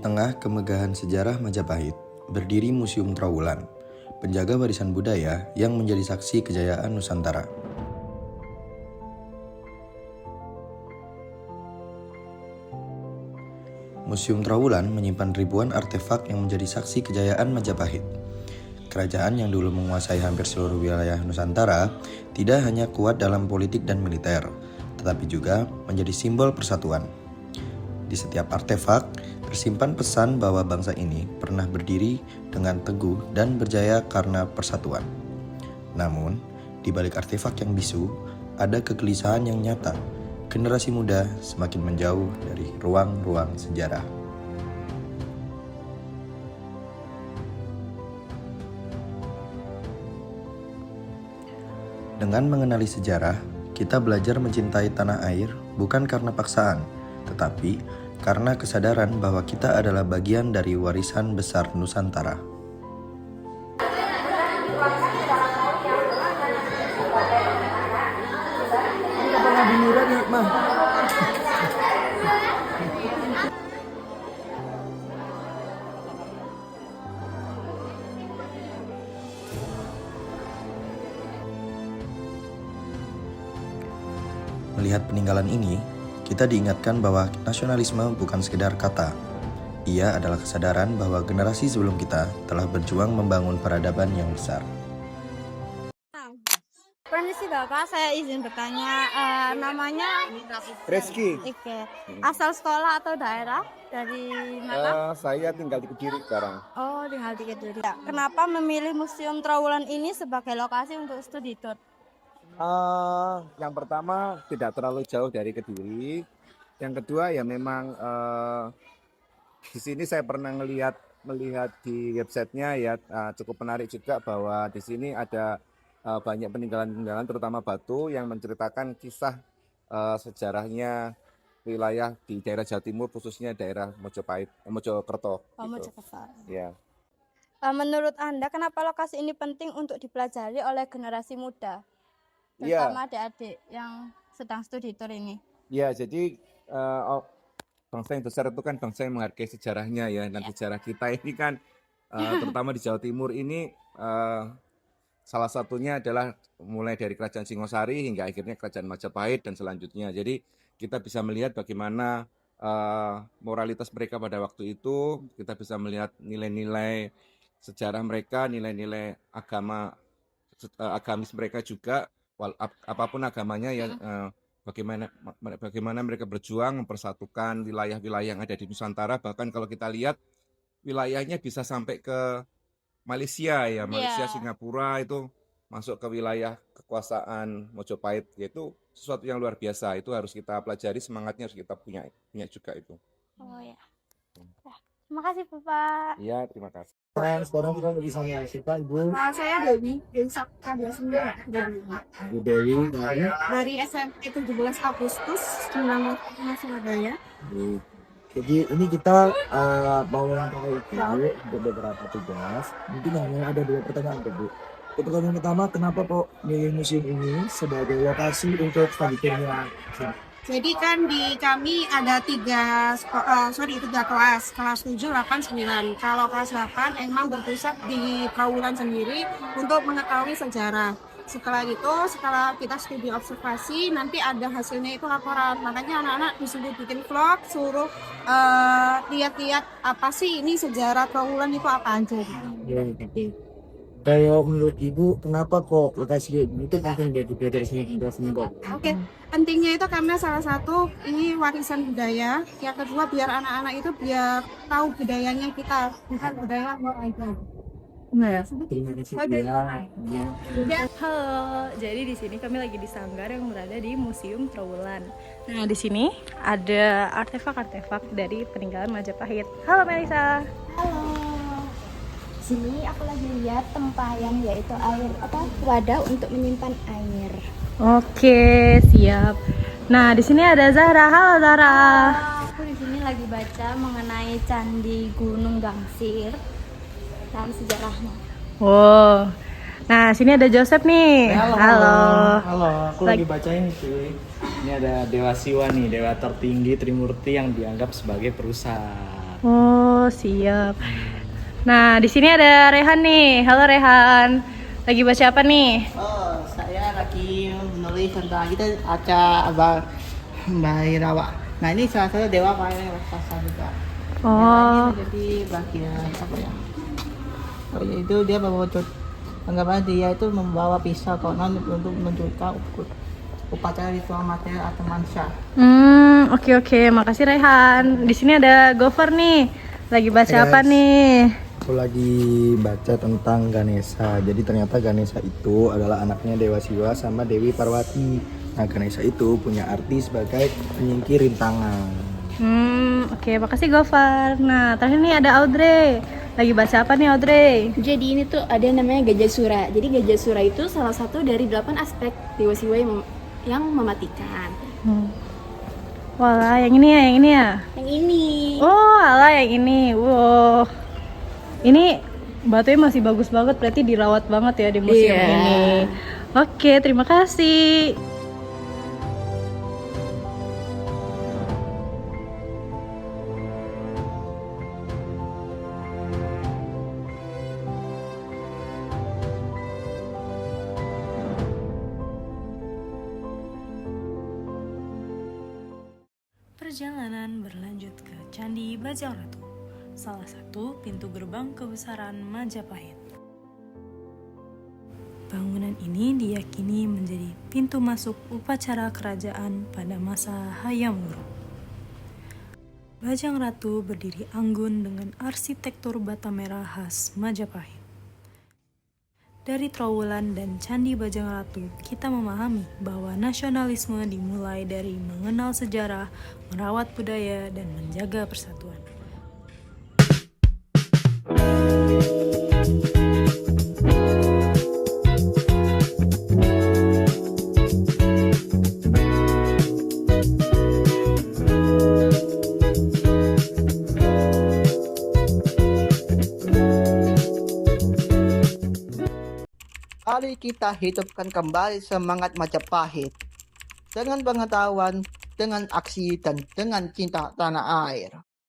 tengah kemegahan sejarah Majapahit, berdiri Museum Trowulan, penjaga warisan budaya yang menjadi saksi kejayaan Nusantara. Museum Trowulan menyimpan ribuan artefak yang menjadi saksi kejayaan Majapahit. Kerajaan yang dulu menguasai hampir seluruh wilayah Nusantara tidak hanya kuat dalam politik dan militer, tetapi juga menjadi simbol persatuan. Di setiap artefak tersimpan pesan bahwa bangsa ini pernah berdiri dengan teguh dan berjaya karena persatuan. Namun, di balik artefak yang bisu, ada kegelisahan yang nyata. Generasi muda semakin menjauh dari ruang-ruang sejarah. Dengan mengenali sejarah, kita belajar mencintai tanah air bukan karena paksaan, tetapi karena kesadaran bahwa kita adalah bagian dari warisan besar Nusantara. Melihat peninggalan ini, kita diingatkan bahwa nasionalisme bukan sekedar kata. Ia adalah kesadaran bahwa generasi sebelum kita telah berjuang membangun peradaban yang besar. Permisi Bapak, saya izin bertanya, namanya Reski. Ike. Asal sekolah atau daerah? Dari mana? Saya tinggal di Kediri sekarang. Oh, tinggal di Kediri. Kenapa memilih Museum Trowulan ini sebagai lokasi untuk studi tour? Yang pertama tidak terlalu jauh dari Kediri. Yang kedua ya memang di sini saya pernah melihat di websitenya ya, cukup menarik juga bahwa di sini ada banyak peninggalan-peninggalan terutama batu yang menceritakan kisah sejarahnya wilayah di daerah Jawa Timur, khususnya daerah Mojokerto. Oh, Gitu. Mojokerto. Ya. Menurut Anda, kenapa lokasi ini penting untuk dipelajari oleh generasi muda? Terutama adik-adik yang sedang studi tour ini. Ya, jadi bangsa yang besar itu kan bangsa yang menghargai sejarahnya ya. Dan sejarah kita ini kan terutama di Jawa Timur ini salah satunya adalah mulai dari Kerajaan Singosari hingga akhirnya Kerajaan Majapahit dan selanjutnya. Jadi kita bisa melihat bagaimana moralitas mereka pada waktu itu. Kita bisa melihat nilai-nilai sejarah mereka, nilai-nilai agamis mereka juga. Apapun agamanya ya, bagaimana mereka berjuang mempersatukan wilayah-wilayah yang ada di Nusantara. Bahkan kalau kita lihat wilayahnya bisa sampai ke Malaysia ya, Malaysia, Singapura itu masuk ke wilayah kekuasaan Mojopahit, yaitu sesuatu yang luar biasa. Itu harus kita pelajari, semangatnya harus kita punya juga itu. Oh ya. Terima kasih Bapak. Iya, terima kasih. Sekarang kita lagi sama siapa Ibu? Saya Dewi, Sabta 29 Bu Dewi dari SMP 17 Agustus Cimbangu Surabaya. Jadi ini kita mau mengetahui untuk beberapa tugas. Mungkin hanya ada dua pertanyaan Bu. Pertanyaan pertama, kenapa kok milih museum ini sebagai lokasi untuk studi tournya? Jadi kan di kami ada tiga kelas 7, 8, 9. Kalau kelas 8 emang berpusat di Trowulan sendiri untuk mengetahui sejarah. Setelah kita studi observasi, nanti ada hasilnya itu laporan. Makanya anak-anak disuruh bikin vlog, suruh lihat-lihat apa sih ini sejarah Trowulan itu apa aja. Kayak menurut Ibu, kenapa kok lokasi itu penting dari sini kok? Oke, pentingnya itu karena salah satu ini warisan budaya. Yang kedua biar anak-anak itu biar tahu budayanya kita, bukan budaya luar aja. Terima kasih. Halo, jadi di sini kami lagi di sanggar yang berada di Museum Trowulan. Nah, di sini ada artefak-artefak dari peninggalan Majapahit. Halo Melisa. Halo. Sini aku lagi lihat tempayan, yaitu wadah untuk menyimpan air. Oke, siap. Nah, di sini ada Zahra. Halo Zahra. Aku di sini lagi baca mengenai Candi Gunung Gangsir dan sejarahnya. Wow. Nah, sini ada Joseph nih. Halo. Aku lagi bacain sih. Ini ada Dewa Siwa nih, dewa tertinggi Trimurti yang dianggap sebagai perusak. Oh, siap. Nah, di sini ada Rehan nih. Halo Rehan. Lagi baca apa nih? Oh, saya lagi menulis tentang kita Aca Abang Bhairawa. Nah, ini salah satu dewa paling raksasa juga. Oh, Ini menjadi bagian apa ya? Oh, itu dia membawa anggapan dia itu membawa pisau konon untuk menunjukkan upacara ritual material atau mansa. oke. Makasih Rehan. Di sini ada Gofar nih. Lagi baca Hai, apa guys. nih? Aku lagi baca tentang Ganesha. Jadi ternyata Ganesha itu adalah anaknya Dewa Siwa sama Dewi Parwati. Nah, Ganesha itu punya arti sebagai penyingkir rintangan. Oke, makasih Gofar. Nah, terakhir nih ada Audrey. Lagi baca apa nih Audrey? Jadi ini tuh ada namanya Gajah Sura. Jadi Gajah Sura itu salah satu dari 8 aspek Dewa Siwa yang mematikan. Walah, yang ini ya, yang ini ya. Yang ini. Oh, alah yang ini. Wow. Ini batunya masih bagus banget, berarti dirawat banget ya di museum Iya. ini. Oke, terima kasih. Perjalanan berlanjut ke Candi Bajangratu, salah satu pintu gerbang kebesaran Majapahit. Bangunan ini diyakini menjadi pintu masuk upacara kerajaan pada masa Hayam Wuruk. Bajangratu berdiri anggun dengan arsitektur bata merah khas Majapahit. Dari Trowulan dan Candi Bajangratu, kita memahami bahwa nasionalisme dimulai dari mengenal sejarah, merawat budaya, dan menjaga persatuan. Mari kita hidupkan kembali semangat Majapahit dengan pengetahuan, dengan aksi, dan dengan cinta tanah air.